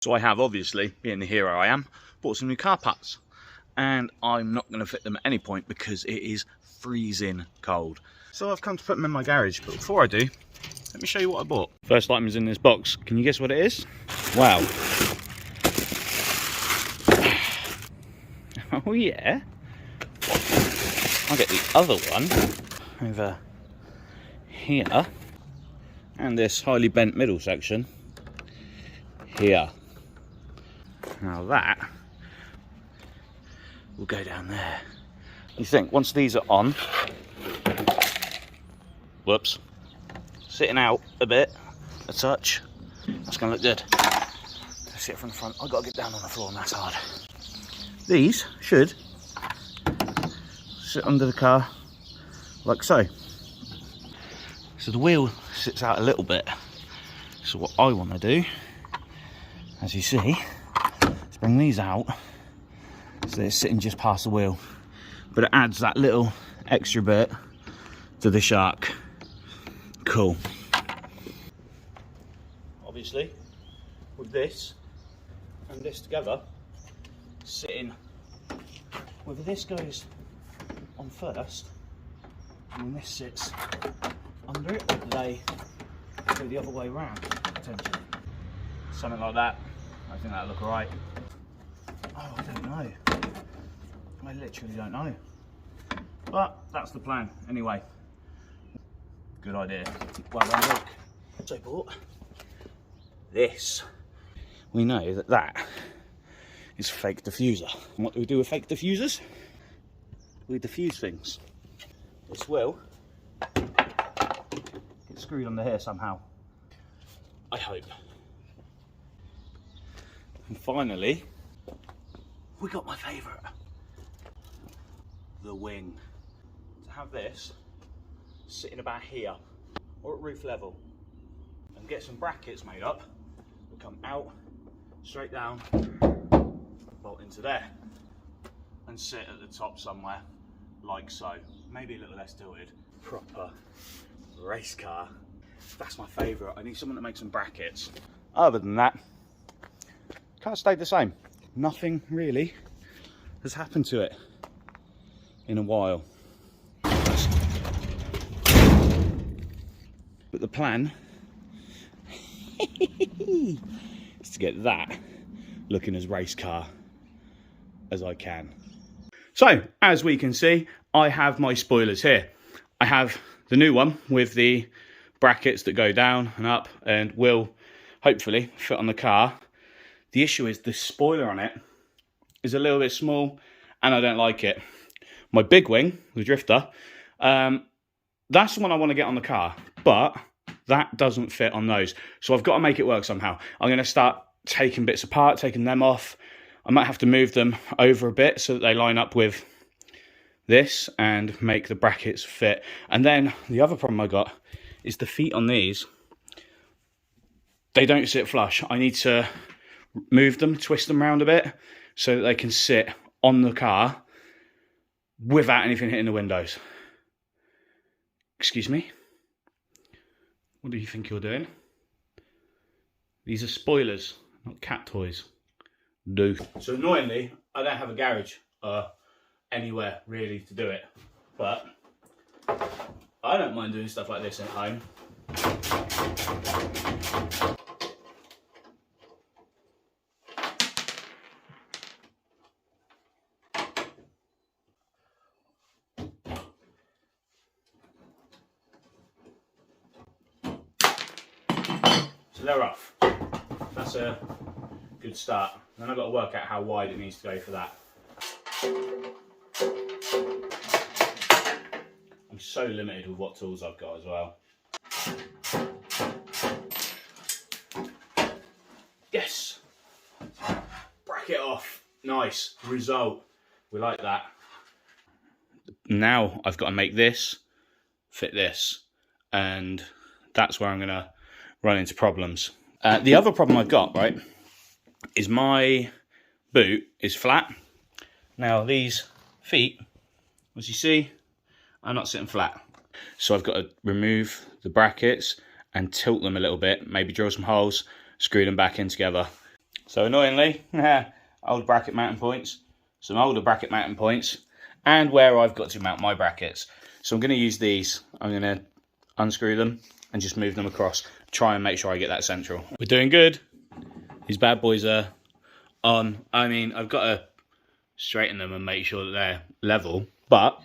So I have, obviously, being the hero I am, bought some new car parts. And I'm not going to fit them at any point because it is freezing cold. So I've come to put them in my garage, but before I do, let me show you what I bought. First item is in this box. Can you guess what it is? Wow. Oh yeah. I'll get the other one over here. And this highly bent middle section here. Now that will go down there. You think once these are on, whoops, sitting out a bit, a touch, that's going to look good. Let's see it from the front. I've got to get down on the floor and that's hard. These should sit under the car like so. So the wheel sits out a little bit. So what I want to do, as you see, is bring these out so they're sitting just past the wheel. But it adds that little extra bit to the shark. Cool. Obviously, with this and this together, sitting, whether this goes on first and then this sits under it, or do they go the other way around, potentially? Something like that. I think that'll look alright. Oh, I don't know. I literally don't know. But that's the plan, anyway. Good idea. Well done, look. So I bought this. We know that that is a fake diffuser. And what do we do with fake diffusers? We diffuse things. This will get screwed under here somehow. I hope. And finally, we got my favourite. The wing. To have this sitting about here or at roof level and get some brackets made up that come out, straight down, bolt into there and sit at the top somewhere like so. Maybe a little less tilted. Proper race car. That's my favourite. I need someone to make some brackets. Other than that, car stayed the same. Nothing really has happened to it in a while. But the plan is to get that looking as race car as I can. So, as we can see, I have my spoilers here. I have the new one with the brackets that go down and up and will hopefully fit on the car. The issue is the spoiler on it is a little bit small and I don't like it. My big wing, the drifter, that's the one I want to get on the car, but that doesn't fit on those. So I've got to make it work somehow. I'm going to start taking bits apart, taking them off. I might have to move them over a bit so that they line up with this and make the brackets fit. And then the other problem I got is the feet on these. They don't sit flush. I need to move them, twist them around a bit so that they can sit on the car without anything hitting the windows. Excuse me? What do you think you're doing? These are spoilers, not cat toys. Do. So annoyingly, I don't have a garage anywhere really to do it, but I don't mind doing stuff like this at home. So they're off. That's a good start. Then I've got to work out how wide it needs to go for that. I'm so limited with what tools I've got as well. Yes! Bracket off. Nice. Result. We like that. Now I've got to make this fit this. And that's where I'm going to run into problems. The other problem I've got, right, is my boot is flat. Now these feet, as you see, are not sitting flat. So I've got to remove the brackets and tilt them a little bit, maybe drill some holes, screw them back in together. So annoyingly, old bracket mounting points, some older bracket mounting points, and where I've got to mount my brackets. So I'm going to use these. I'm going to unscrew them and just move them across. Try and make sure I get that central. We're doing good. These bad boys are on. I mean, I've got to straighten them and make sure that they're level, but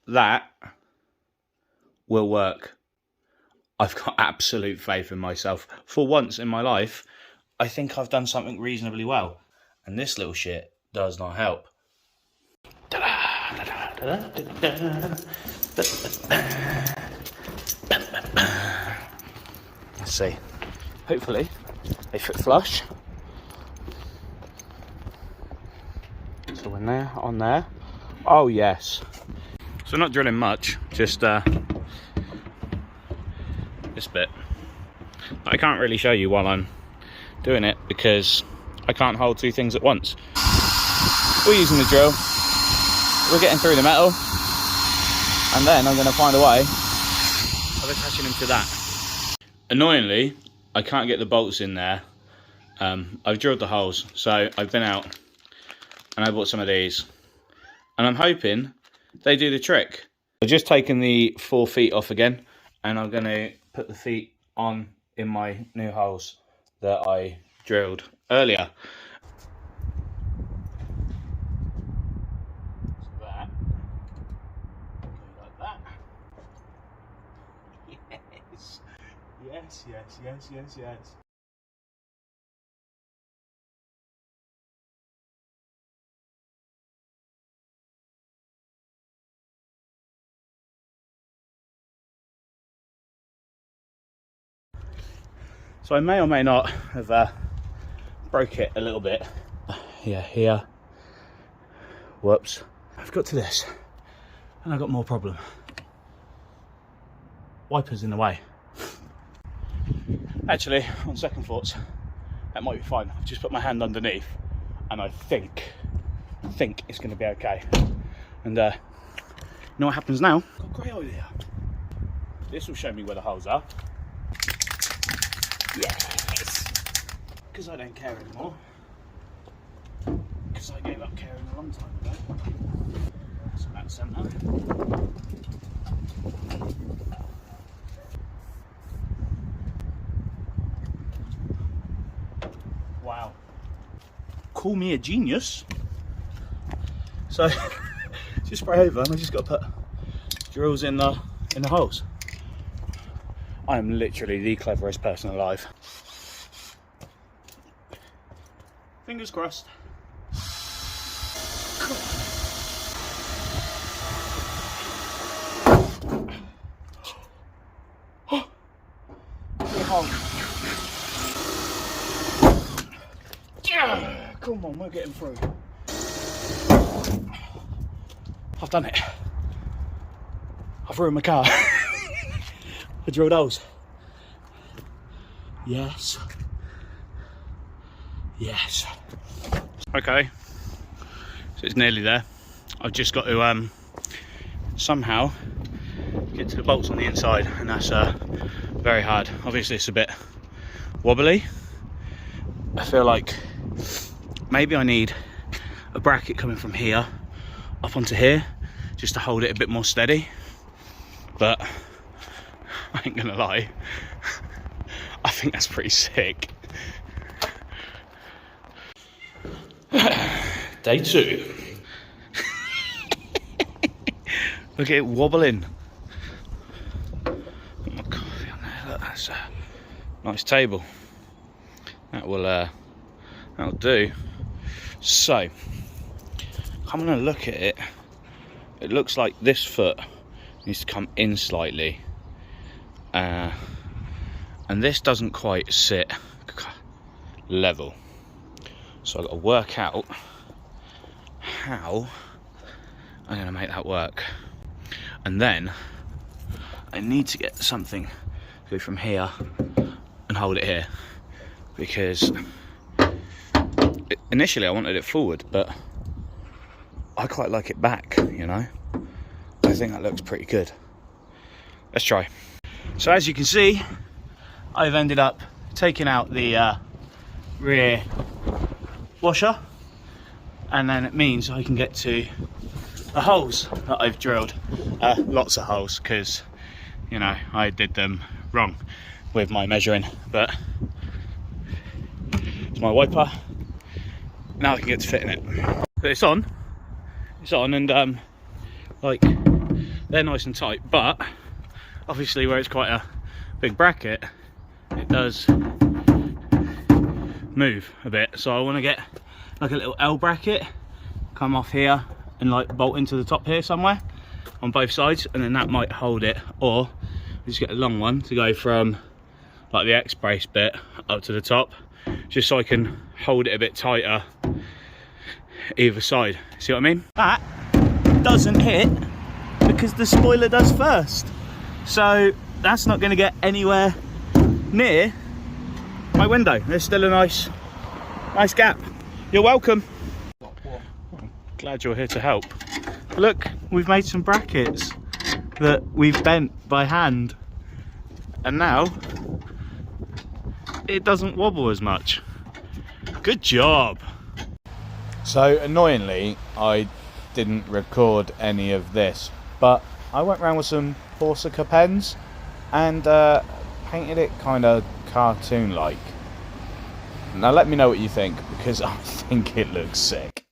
that will work. I've got absolute faith in myself. For once in my life, I think I've done something reasonably well. And this little shit does not help. Let's see. Hopefully, they fit flush. So when they're on there. Oh, yes. So not drilling much, just this bit. I can't really show you while I'm doing it because I can't hold two things at once. We're using the drill, we're getting through the metal, and then I'm going to find a way of attaching them to that. Annoyingly, I can't get the bolts in there. I've drilled the holes, so I've been out and I bought some of these, and I'm hoping they do the trick. I've just taken the 4 feet off again, and I'm going to put the feet on in my new holes that I drilled earlier. So that, like that. Yes, yes, yes, yes, yes, yes. So I may or may not have broke it a little bit. Yeah, here. Whoops. I've got to this, and I've got more problem. Wipers in the way. Actually, on second thoughts, that might be fine. I've just put my hand underneath, and I think it's going to be okay. And you know what happens now? I've got a great idea. This will show me where the holes are. Yes! Because I don't care anymore. Because I gave up caring a long time ago. So that's centre. Wow. Call me a genius. So, just spray over, and I just got to put drills in the holes. I am literally the cleverest person alive. Fingers crossed. Come on, we're getting through. I've done it. I've ruined my car. I drilled holes. Yes. Yes. Okay. So it's nearly there. I've just got to somehow get to the bolts on the inside, and that's very hard. Obviously it's a bit wobbly. I feel like maybe I need a bracket coming from here up onto here just to hold it a bit more steady, but I ain't gonna lie, I think that's pretty sick. Day 2. Look at it wobbling. Put my coffee on there. Look, that's a nice table. That'll do. So, I'm gonna look at it. It looks like this foot needs to come in slightly, and this doesn't quite sit level. So I've got to work out how I'm gonna make that work, and then I need to get something to go from here and hold it here, because initially I wanted it forward, but I quite like it back, you know. I think that looks pretty good. Let's try. So as you can see, I've ended up taking out the rear washer, and then it means I can get to the holes that I've drilled. Lots of holes, because you know I did them wrong with my measuring, but it's my wiper. Now I can get to fitting it. But it's on, and like they're nice and tight, but obviously where it's quite a big bracket, it does move a bit. So I want to get like a little L bracket, come off here and like bolt into the top here somewhere on both sides, and then that might hold it, or just get a long one to go from like the X brace bit up to the top, just so I can hold it a bit tighter either side. See what I mean? That doesn't hit because the spoiler does first, so that's not going to get anywhere near my window. There's still a nice gap. You're welcome. I'm glad you're here to help. Look, we've made some brackets that we've bent by hand, and now it doesn't wobble as much. Good job. So annoyingly, I didn't record any of this, but I went around with some Corsica pens and painted it kind of cartoon-like. Now let me know what you think, because I think it looks sick.